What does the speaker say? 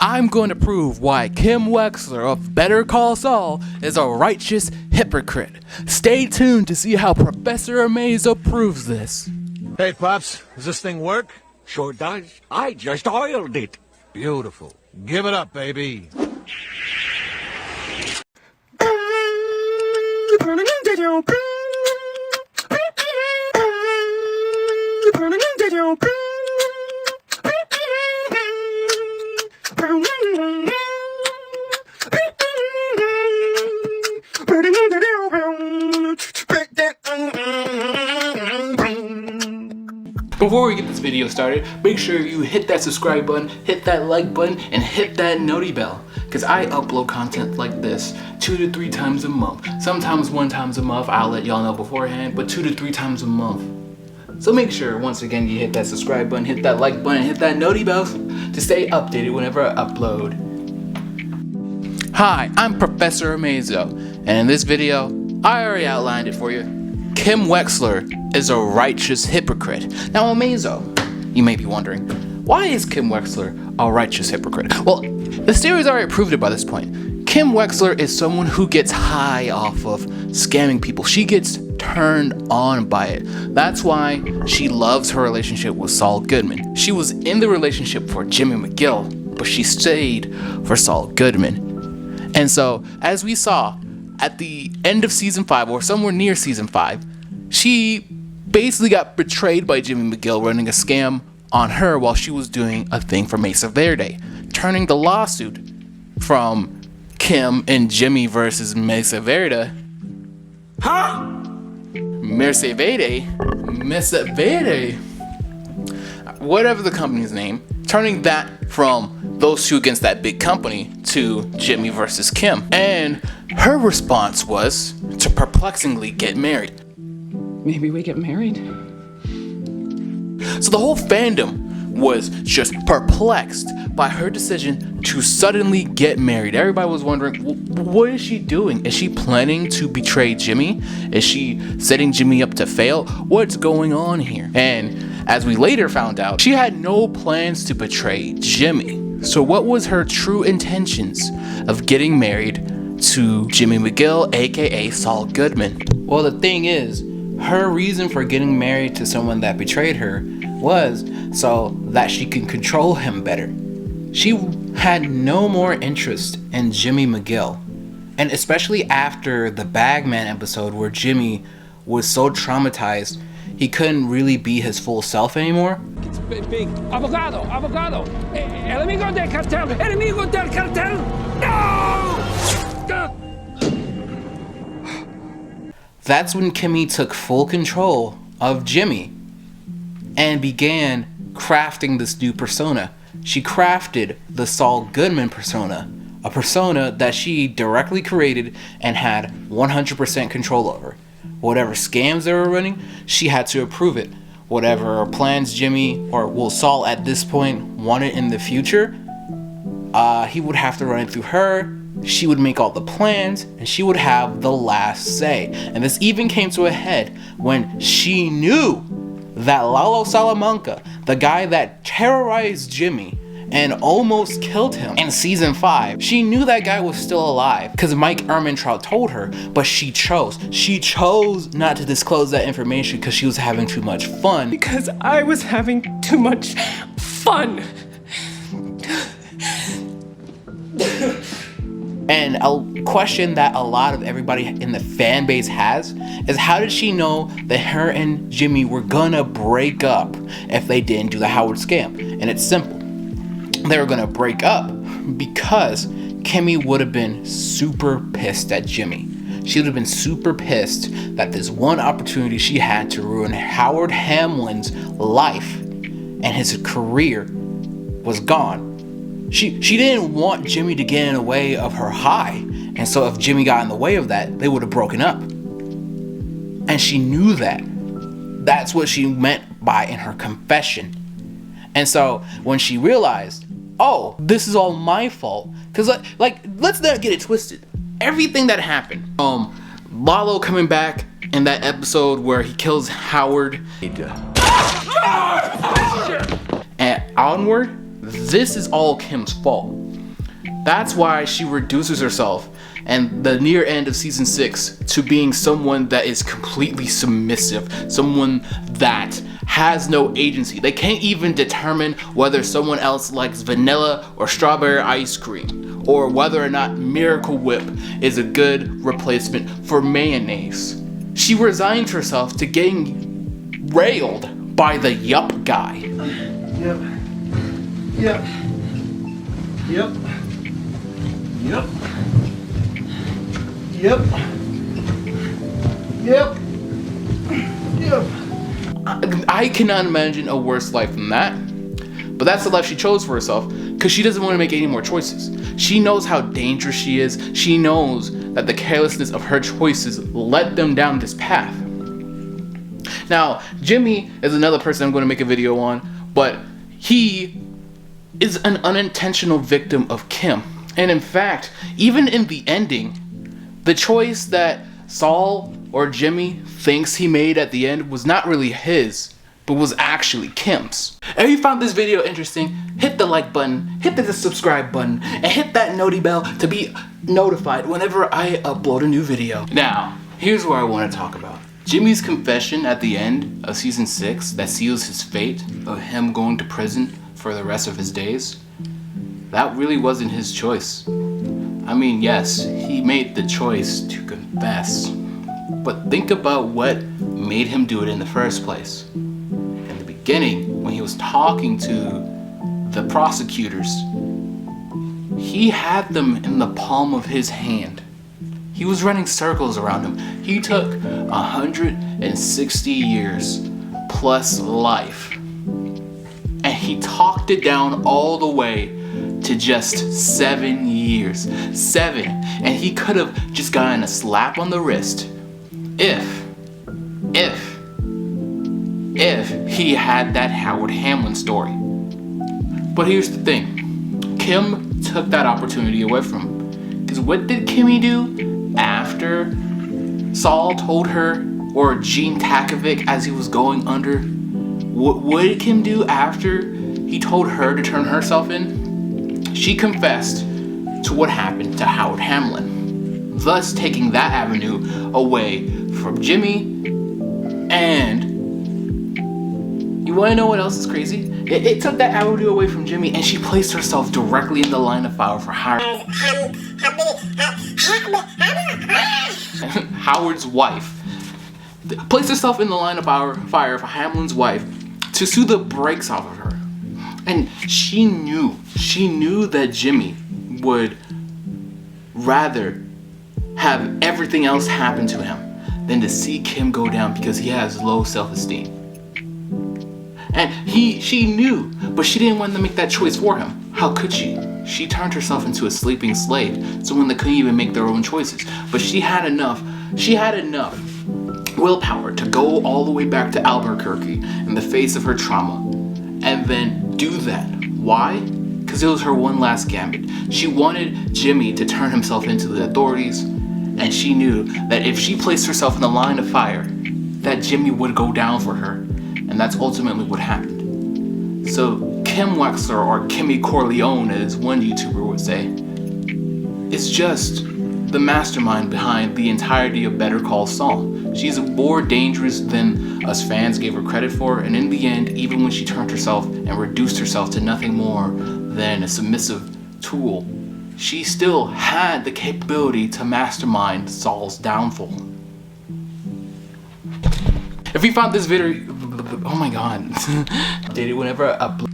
I'm going to prove why Kim Wexler of Better Call Saul is a righteous hypocrite. Stay tuned to see how Professor Amazo proves this. Hey, Pops, does this thing work? Sure does. I just oiled it. Beautiful. Give it up, baby. Before we get this video started, make sure you hit that subscribe button, hit that like button, and hit that noti bell. Because I upload content like this 2 to 3 times a month. Sometimes 1 time a month, I'll let y'all know beforehand, but 2 to 3 times a month. So make sure, once again, you hit that subscribe button, hit that like button, hit that noti bell to stay updated whenever I upload. Hi, I'm Professor Amazo, and in this video, I already outlined it for you. Kim Wexler is a righteous hypocrite. Now, Amazo, you may be wondering, why is Kim Wexler a righteous hypocrite? Well, the series already proved it by this point. Kim Wexler is someone who gets high off of scamming people. She gets turned on by it. That's why she loves her relationship with Saul Goodman. She was in the relationship for Jimmy McGill, but she stayed for Saul Goodman. And so, as we saw at the end of season 5, or somewhere near season 5, she basically got betrayed by Jimmy McGill running a scam on her while she was doing a thing for Mesa Verde, turning the lawsuit from Kim and Jimmy versus Mesa Verde. Mesa Verde, whatever the company's name, turning that from those two against that big company to Jimmy versus Kim. And her response was to perplexingly get married. Maybe we get married? So the whole fandom was just perplexed by her decision to suddenly get married. Everybody was wondering, what is she doing? Is she planning to betray Jimmy? Is she setting Jimmy up to fail? What's going on here? And as we later found out, she had no plans to betray Jimmy. So what was her true intentions of getting married to Jimmy McGill, aka Saul Goodman? Well, the thing is, her reason for getting married to someone that betrayed her was so that she can control him better. She had no more interest in Jimmy McGill. And especially after the Bagman episode where Jimmy was so traumatized, he couldn't really be his full self anymore. Big avocado. Enemigo del cartel. No! That's when Kimmy took full control of Jimmy and began crafting this new persona. She crafted the Saul Goodman persona, a persona that she directly created and had 100% control over. Whatever scams they were running, she had to approve it. Whatever plans Jimmy, or Saul at this point, wanted in the future, he would have to run it through her. She would make all the plans, and she would have the last say. And this even came to a head when she knew that Lalo Salamanca, the guy that terrorized Jimmy and almost killed him in season 5, she knew that guy was still alive because Mike Ehrmantraut told her, but she chose not to disclose that information because she was having too much fun. Because I was having too much fun. And a question that a lot of everybody in the fan base has is, how did she know that her and Jimmy were gonna break up if they didn't do the Howard scam? And it's simple. They were gonna break up because Kimmy would have been super pissed at Jimmy. She would have been super pissed that this one opportunity she had to ruin Howard Hamlin's life and his career was gone. She didn't want Jimmy to get in the way of her high, and so if Jimmy got in the way of that, they would have broken up. And she knew that. That's what she meant by in her confession. And so when she realized, oh, this is all my fault, because let's not get it twisted. Everything that happened, Lalo coming back in that episode where he kills Howard, and onward, this is all Kim's fault. That's why she reduces herself and the near end of season 6 to being someone that is completely submissive, someone that has no agency. They can't even determine whether someone else likes vanilla or strawberry ice cream, or whether or not Miracle Whip is a good replacement for mayonnaise. She resigned herself to getting railed by the yup guy. Yep. Yep. Yep. Yep. Yep. Yep. Yep. I cannot imagine a worse life than that. But that's the life she chose for herself because she doesn't want to make any more choices. She knows how dangerous she is. She knows that the carelessness of her choices led them down this path. Now, Jimmy is another person I'm going to make a video on, but he is an unintentional victim of Kim. And in fact, even in the ending, the choice that Saul or Jimmy thinks he made at the end was not really his, but was actually Kim's. If you found this video interesting, hit the like button, hit the subscribe button, and hit that noti bell to be notified whenever I upload a new video. Now, here's what I want to talk about. Jimmy's confession at the end of season 6 that seals his fate of him going to prison for the rest of his days, that really wasn't his choice. I mean, yes, he made the choice to confess, but think about what made him do it in the first place. In the beginning, when he was talking to the prosecutors, he had them in the palm of his hand. He was running circles around them. He took 160 years plus life, and he talked it down all the way to just 7 years. 7. And he could have just gotten a slap on the wrist if he had that Howard Hamlin story. But here's the thing. Kim took that opportunity away from him. Because what did Kimmy do after Saul told her, or Gene Takovic as he was going under? What did Kim do after he told her to turn herself in? She confessed to what happened to Howard Hamlin, thus taking that avenue away from Jimmy. And you want to know what else is crazy? It took that avenue away from Jimmy, and she placed herself directly in the line of fire for Howard's wife. Placed herself in the line of fire for Hamlin's wife to sue the brakes off of her. And she knew that Jimmy would rather have everything else happen to him than to see Kim go down because he has low self-esteem. And she knew, but she didn't want to make that choice for him. How could she? She turned herself into a sleeping slave, someone that couldn't even make their own choices. But she had enough willpower to go all the way back to Albuquerque in the face of her trauma and then do that. Why? Because it was her one last gambit. She wanted Jimmy to turn himself into the authorities, and she knew that if she placed herself in the line of fire, that Jimmy would go down for her, and that's ultimately what happened. So Kim Wexler, or Kimmy Corleone as one YouTuber would say, is just the mastermind behind the entirety of Better Call Saul. She's more dangerous than us fans gave her credit for, and in the end, even when she turned herself and reduced herself to nothing more than a submissive tool, she still had the capability to mastermind Saul's downfall. If you found this video, oh my god, did it whenever I upload.